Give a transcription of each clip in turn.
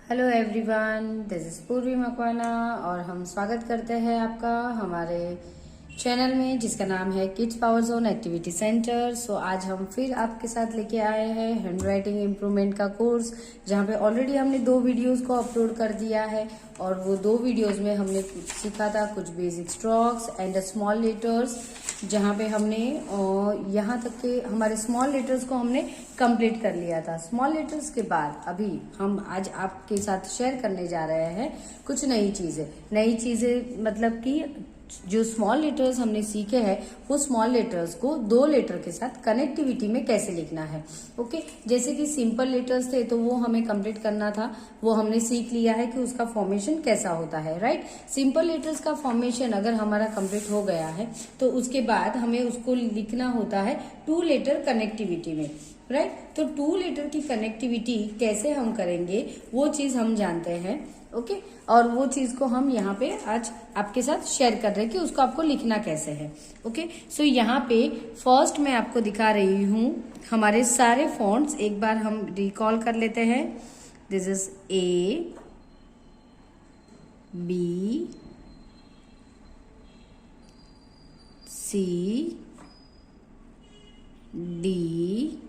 Hello everyone, this is पूर्वी मकवाना और हम स्वागत करते हैं आपका हमारे चैनल में जिसका नाम है kids power zone activity centre. So आज हम फिर आपके साथ लेके आए हैं हैंड राइटिंग इम्प्रूवमेंट का कोर्स, जहाँ पे ऑलरेडी हमने 2 वीडियोस को अपलोड कर दिया है और वो 2 वीडियोस में हमने सीखा था कुछ basic strokes and small letters, जहाँ पे हमने यहाँ तक के हमारे स्मॉल लेटर्स को हमने कंप्लीट कर लिया था। स्मॉल लेटर्स के बाद अभी हम आज आपके साथ शेयर करने जा रहे हैं कुछ नई चीजें मतलब कि जो स्मॉल लेटर्स हमने सीखे हैं वो स्मॉल लेटर्स को 2 लेटर के साथ कनेक्टिविटी में कैसे लिखना है। ओके, जैसे कि सिंपल लेटर्स थे तो वो हमें कंप्लीट करना था, वो हमने सीख लिया है कि उसका फॉर्मेशन कैसा होता है, राइट। सिंपल लेटर्स का फॉर्मेशन अगर हमारा कंप्लीट हो गया है तो उसके बाद हमें उसको लिखना होता है 2 लेटर कनेक्टिविटी में, राइट। तो 2 लेटर की कनेक्टिविटी कैसे हम करेंगे वो चीज हम जानते हैं, ओके। और वो चीज को हम यहाँ पे आज आपके साथ शेयर कर रहे हैं कि उसको आपको लिखना कैसे है, ओके। सो यहाँ पे फर्स्ट मैं आपको दिखा रही हूँ हमारे सारे फॉन्ट्स, एक बार हम रिकॉल कर लेते हैं। This is A, B, C, D,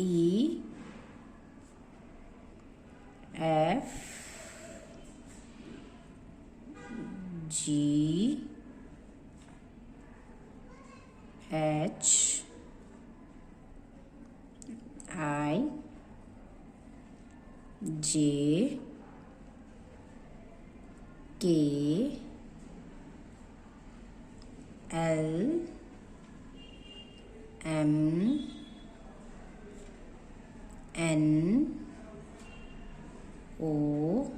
E, F, G, H, I, J, K, L, M, N, O,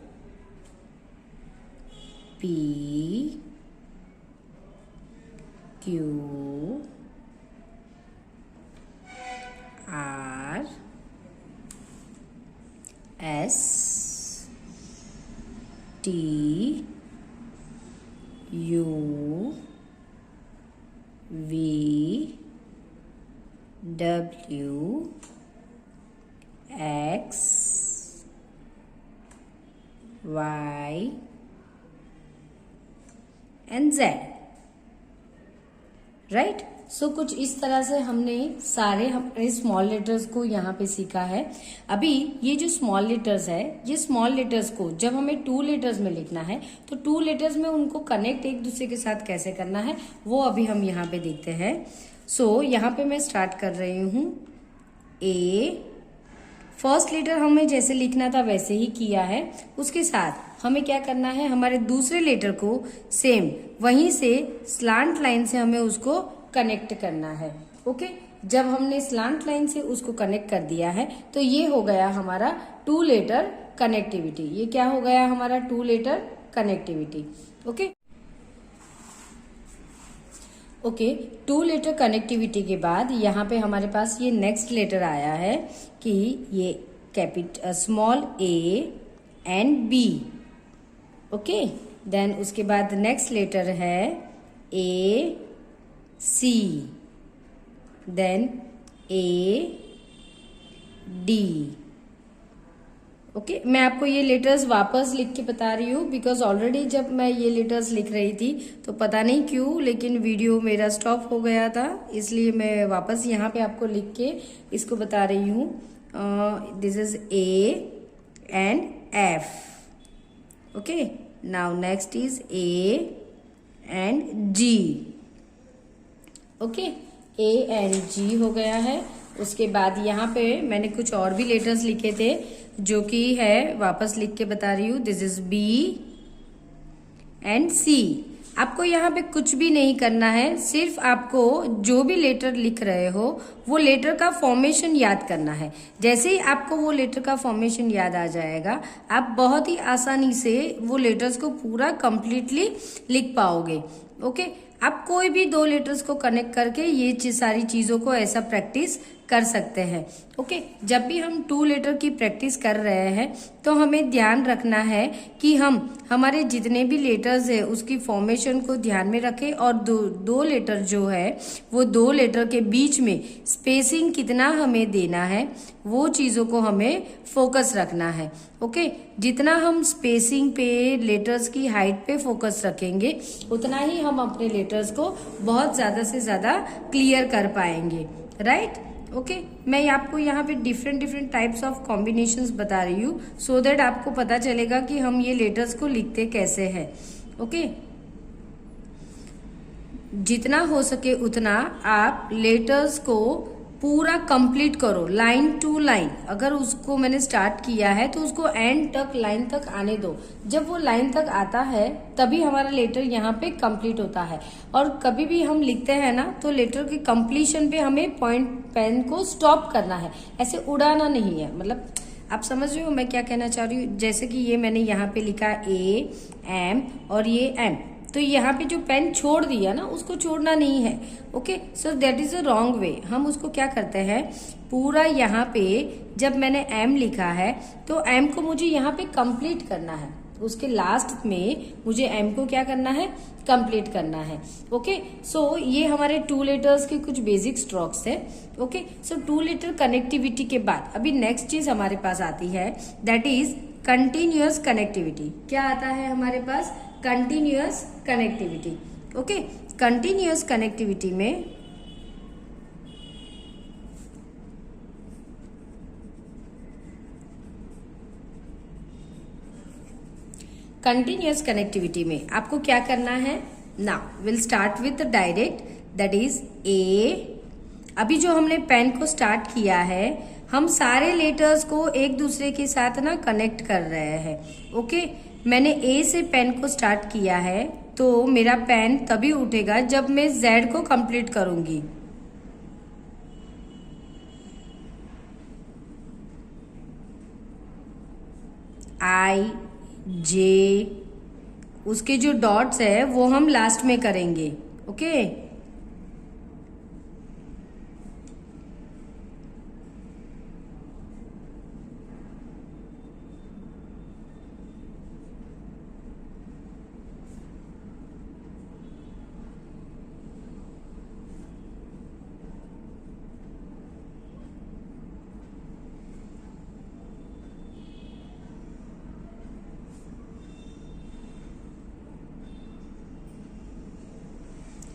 P, Q, R, S, T, U, V, W, X, Y and Z, right. So कुछ इस तरह से हमने सारे हमारे small letters को यहाँ पे सीखा है। अभी ये जो स्मॉल लेटर्स है, ये स्मॉल लेटर्स को जब हमें 2 लेटर्स में लिखना है तो 2 लेटर्स में उनको कनेक्ट एक दूसरे के साथ कैसे करना है वो अभी हम यहाँ पे देखते हैं। सो यहाँ पे मैं स्टार्ट कर रही हूँ। ए, फर्स्ट लेटर हमें जैसे लिखना था वैसे ही किया है, उसके साथ हमें क्या करना है, हमारे दूसरे लेटर को सेम वहीं से स्लांट लाइन से हमें उसको कनेक्ट करना है, ओके। जब हमने स्लांट लाइन से उसको कनेक्ट कर दिया है तो ये हो गया हमारा 2 लेटर कनेक्टिविटी। ये क्या हो गया हमारा 2 letter connectivity, okay. Okay, 2 letter connectivity के बाद यहाँ पे हमारे पास ये नेक्स्ट लेटर आया है कि ये small a and b, okay. Then उसके बाद नेक्स्ट लेटर है a, c, then a, d, okay. मैं आपको ये लेटर्स वापस लिख के बता रही हूँ बिकॉज ऑलरेडी जब मैं ये लेटर्स लिख रही थी तो पता नहीं क्यों लेकिन वीडियो मेरा स्टॉप हो गया था, इसलिए मैं वापस यहाँ पे आपको लिख के इसको बता रही हूँ। This is A and F, okay. Now next is A and G, okay. A and G हो गया है। उसके बाद यहाँ पे मैंने कुछ और भी लेटर्स लिखे थे जो कि है, वापस लिख के बता रही हूँ। दिस इज बी एंड सी। आपको यहाँ पे कुछ भी नहीं करना है, सिर्फ आपको जो भी लेटर लिख रहे हो वो लेटर का फॉर्मेशन याद करना है। जैसे ही आपको वो लेटर का फॉर्मेशन याद आ जाएगा आप बहुत ही आसानी से वो लेटर्स को पूरा कंप्लीटली लिख पाओगे, ओके। आप कोई भी 2 लेटर्स को कनेक्ट करके ये सारी चीजों को ऐसा प्रैक्टिस कर सकते हैं। ओके, जब भी हम 2 लेटर की प्रैक्टिस कर रहे हैं तो हमें ध्यान रखना है कि हम हमारे जितने भी लेटर्स है उसकी फॉर्मेशन को ध्यान में रखें, और दो लेटर जो है वो 2 लेटर के बीच में स्पेसिंग कितना हमें देना है वो चीज़ों को हमें फोकस रखना है। ओके, जितना हम स्पेसिंग पे, लेटर्स की हाइट पे फोकस रखेंगे उतना ही हम अपने लेटर्स को बहुत ज़्यादा से ज़्यादा क्लियर कर पाएंगे। राइट? ओके, मैं आपको यहाँ पे डिफरेंट टाइप्स ऑफ कॉम्बिनेशंस बता रही हूँ सो दैट आपको पता चलेगा कि हम ये लेटर्स को लिखते कैसे हैं। ओके, जितना हो सके उतना आप लेटर्स को पूरा कंप्लीट करो, लाइन टू लाइन। अगर उसको मैंने स्टार्ट किया है तो उसको एंड तक, लाइन तक आने दो। जब वो लाइन तक आता है तभी हमारा लेटर यहाँ पे कंप्लीट होता है। और कभी भी हम लिखते हैं ना तो लेटर के कंप्लीशन पे हमें पॉइंट पेन को स्टॉप करना है, ऐसे उड़ाना नहीं है। मतलब आप समझ रहे हो मैं क्या कहना चाह रही हूँ? जैसे कि ये मैंने यहाँ पे लिखा ए एम और ये एम, तो यहाँ पे जो पेन छोड़ दिया ना उसको छोड़ना नहीं है। Okay, so that is a wrong way. हम उसको क्या करते हैं, पूरा यहाँ पे जब मैंने एम लिखा है तो एम को मुझे यहाँ पे कंप्लीट करना है, उसके लास्ट में मुझे एम को क्या करना है, कंप्लीट करना है। ओके, सो ये हमारे 2 लेटर्स के कुछ बेसिक स्ट्रोक्स है। ओके, सो 2 लेटर कनेक्टिविटी के बाद अभी नेक्स्ट चीज हमारे पास आती है, दैट इज कंटिन्यूअस कनेक्टिविटी। क्या आता है हमारे पास? Continuous connectivity. Okay, continuous connectivity में आपको क्या करना है? Now will start with direct, that is A. अभी जो हमने पेन को स्टार्ट किया है, हम सारे लेटर्स को एक दूसरे के साथ ना कनेक्ट कर रहे हैं। ओके, मैंने ए से पेन को स्टार्ट किया है तो मेरा पेन तभी उठेगा जब मैं जेड को कंप्लीट करूंगी। आई जे, उसके जो डॉट्स है वो हम लास्ट में करेंगे। Okay,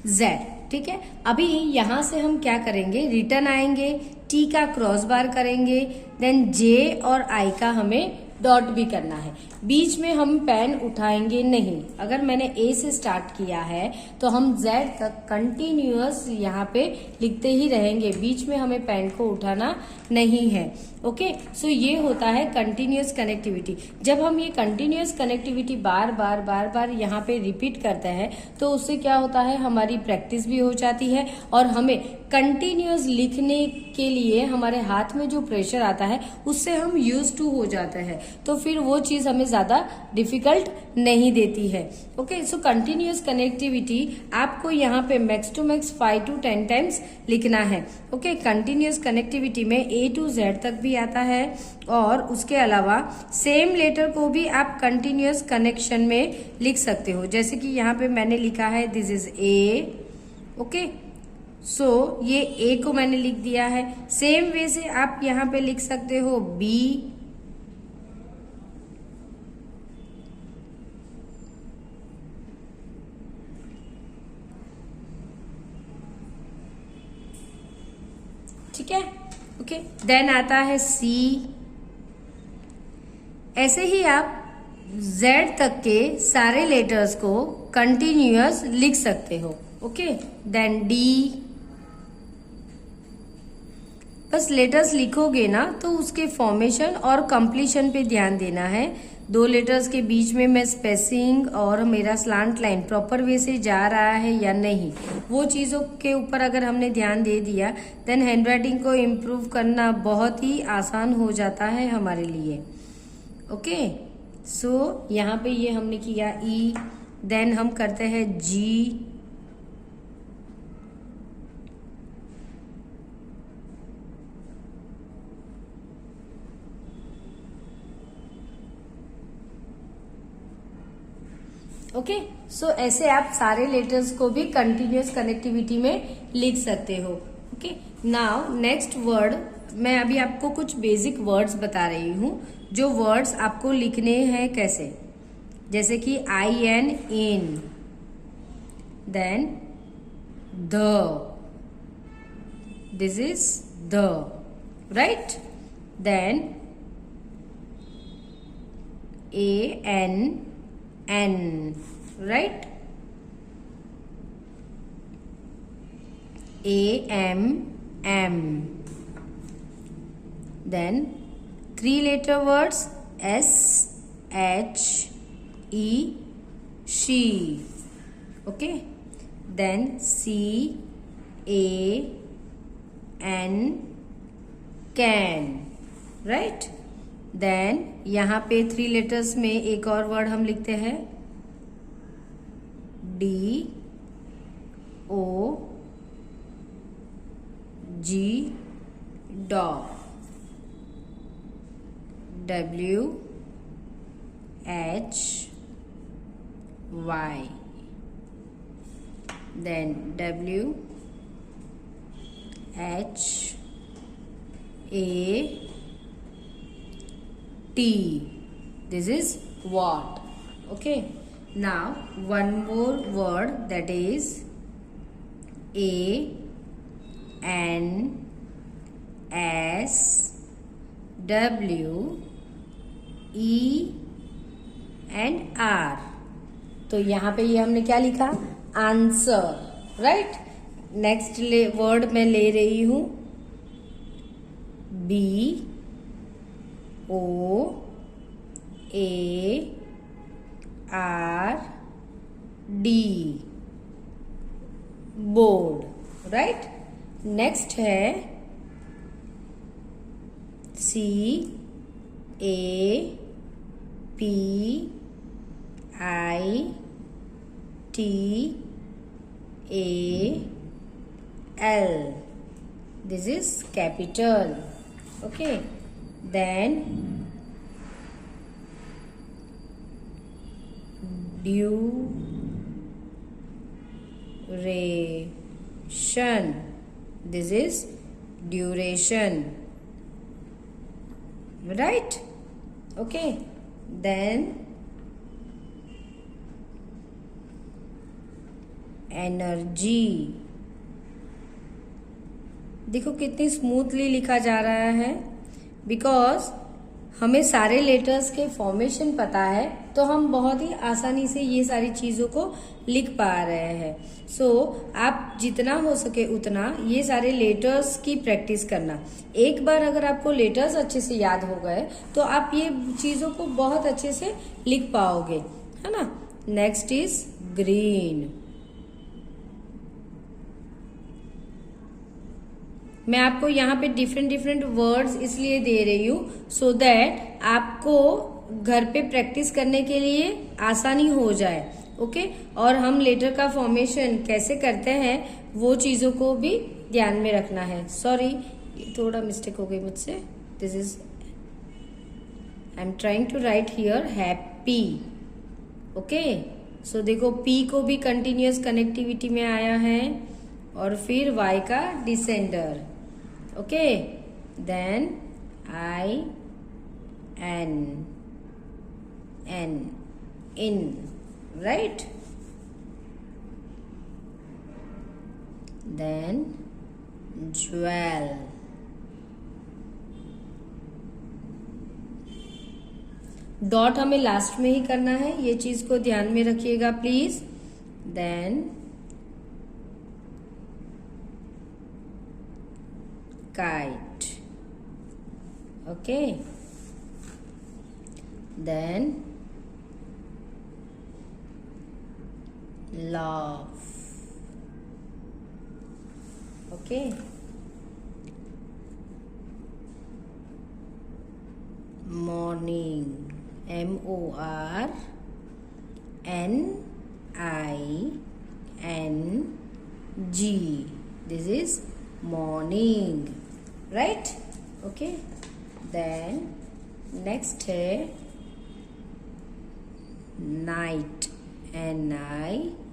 Z. ठीक है, अभी यहां से हम क्या करेंगे, रिटर्न आएंगे, टी का क्रॉस बार करेंगे, देन जे और आई का हमें डॉट भी करना है। बीच में हम पेन उठाएंगे नहीं। अगर मैंने ए से स्टार्ट किया है तो हम जेड तक कंटिन्यूअस यहाँ पे लिखते ही रहेंगे, बीच में हमें पेन को उठाना नहीं है। ओके, सो ये होता है कंटिन्यूअस कनेक्टिविटी। जब हम ये कंटिन्यूअस कनेक्टिविटी बार बार यहाँ पे रिपीट करते हैं तो उससे क्या होता है, हमारी प्रैक्टिस भी हो जाती है और हमें कंटिन्यूअस लिखने के लिए हमारे हाथ में जो प्रेशर आता है उससे हम यूज टू हो जाते हैं, तो फिर वो चीज हमें ज्यादा डिफिकल्ट नहीं देती है। ओके, सो कंटिन्यूअस कनेक्टिविटी आपको यहाँ पे max to max 5 to 10 times लिखना है। ओके, कंटिन्यूअस कनेक्टिविटी में ए टू जेड तक भी आता है और उसके अलावा सेम लेटर को भी आप कंटिन्यूअस कनेक्शन में लिख सकते हो। जैसे कि यहाँ पे मैंने लिखा है दिस इज ए। ओके, सो ये ए को मैंने लिख दिया है। सेम वे से आप यहाँ पे लिख सकते हो बी, ठीक है। ओके, देन आता है सी। ऐसे ही आप जेड तक के सारे लेटर्स को कंटिन्यूअस लिख सकते हो। Okay, then d. बस लेटर्स लिखोगे ना तो उसके फॉर्मेशन और कंप्लीशन पे ध्यान देना है। 2 लेटर्स के बीच में मैं स्पेसिंग और मेरा स्लांट लाइन प्रॉपर वे से जा रहा है या नहीं, वो चीज़ों के ऊपर अगर हमने ध्यान दे दिया देन हैंडराइटिंग को इम्प्रूव करना बहुत ही आसान हो जाता है हमारे लिए। ओके, सो यहाँ पे ये हमने किया ई, देन हम करते हैं जी, ओके, सो ऐसे आप सारे लेटर्स को भी कंटिन्यूअस कनेक्टिविटी में लिख सकते हो। ओके, नाउ नेक्स्ट वर्ड, मैं अभी आपको कुछ बेसिक वर्ड्स बता रही हूँ जो वर्ड्स आपको लिखने हैं कैसे, जैसे कि IN in, then the, this is the, right, then AN N, right, AM M, then 3-letter words SH E she, okay, then CAN can, right, then यहाँ पे 3 लेटर्स में एक और वर्ड हम लिखते हैं DOG, dog, WHY, then WHAT, this is what. Okay, now one more word, that is ANSWER, तो यहाँ पे ये हमने क्या लिखा, आंसर, राइट। नेक्स्ट वर्ड मैं ले रही हूँ BOARD, बोर्ड, राइट। नेक्स्ट है CAPITAL, this is capital, okay, then duration, this is duration, right, okay, then energy, देखो कितनी स्मूथली लिखा जा रहा है, बिकॉज हमें सारे लेटर्स के फॉर्मेशन पता है, तो हम बहुत ही आसानी से ये सारी चीजों को लिख पा रहे हैं। सो आप जितना हो सके उतना ये सारे लेटर्स की प्रैक्टिस करना। एक बार अगर आपको लेटर्स अच्छे से याद हो गए तो आप ये चीजों को बहुत अच्छे से लिख पाओगे, है ना। Next is green. मैं आपको यहाँ पे डिफरेंट वर्ड्स इसलिए दे रही हूँ सो दैट आपको घर पे प्रैक्टिस करने के लिए आसानी हो जाए, ओके। और हम लेटर का फॉर्मेशन कैसे करते हैं वो चीजों को भी ध्यान में रखना है। सॉरी, थोड़ा मिस्टेक हो गई मुझसे। This is, I am trying to write here happy, okay. So देखो पी को भी कंटिन्यूअस कनेक्टिविटी में आया है और फिर वाई का descender, okay, then i n in, right, then jewel, dot हमें लास्ट में ही करना है, ये चीज को ध्यान में रखिएगा please. Then kite, okay, then laugh, okay, morning, MORNING, this is morning, right, okay। then next है night, N-I-G-H-T.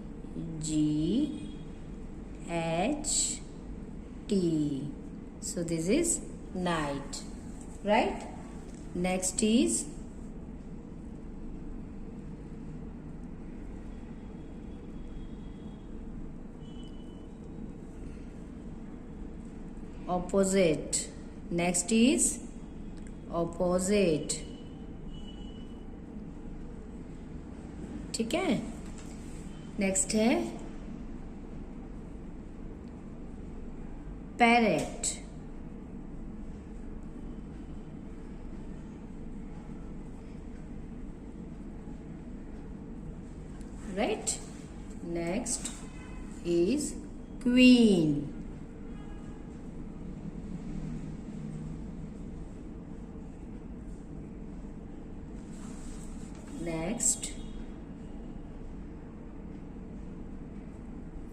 So this is night, right? Next is opposite. Next is opposite. ठीक है, नेक्स्ट है parrot. Right. Next is queen. Next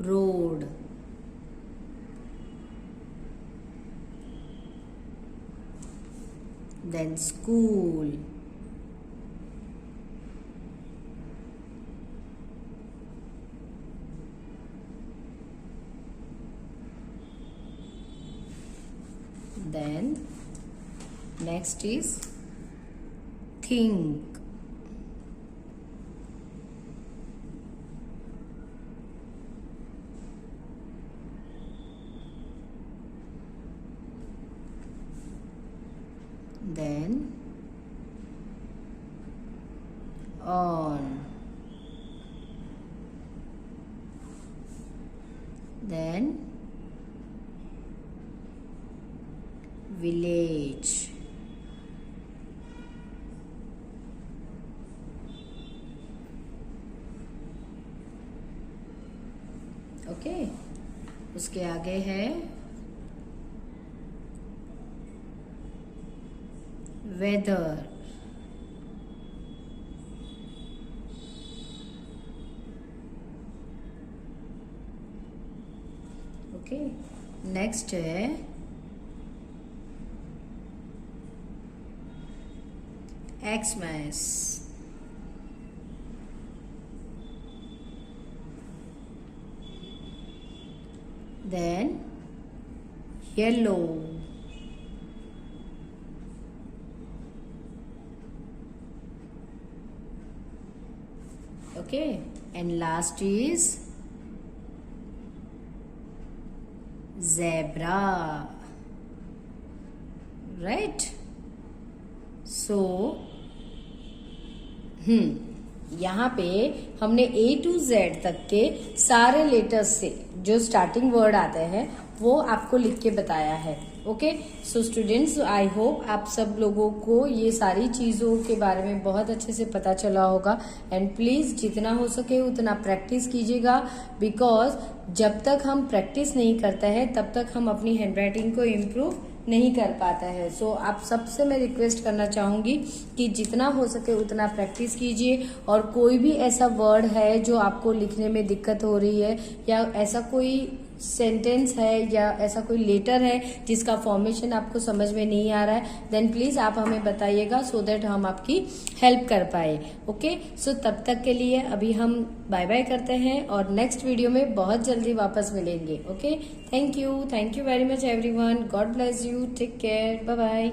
road. Then school. Then next is think. Then on. Then village. Okay, उसके आगे है weather. Okay, next है Xmas. Then yellow. Okay, and last is zebra, right? So यहाँ पे हमने A to Z तक के सारे लेटर्स से जो स्टार्टिंग वर्ड आते हैं वो आपको लिख के बताया है. Okay, so students, I hope आप सब लोगों को ये सारी चीज़ों के बारे में बहुत अच्छे से पता चला होगा. एंड प्लीज़ जितना हो सके उतना प्रैक्टिस कीजिएगा, बिकॉज जब तक हम प्रैक्टिस नहीं करते हैं तब तक हम अपनी हैंडराइटिंग को इम्प्रूव नहीं कर पाता है. सो आप सबसे मैं रिक्वेस्ट करना चाहूँगी कि जितना हो सके उतना प्रैक्टिस कीजिए. और कोई भी ऐसा वर्ड है जो आपको लिखने में दिक्कत हो रही है, या ऐसा कोई सेंटेंस है या ऐसा कोई लेटर है जिसका फॉर्मेशन आपको समझ में नहीं आ रहा है, देन प्लीज आप हमें बताइएगा सो दैट हम आपकी हेल्प कर पाए. ओके, सो तब तक के लिए अभी हम बाय बाय करते हैं और नेक्स्ट वीडियो में बहुत जल्दी वापस मिलेंगे. Okay, thank you very much everyone. God bless you. Take care. Bye bye.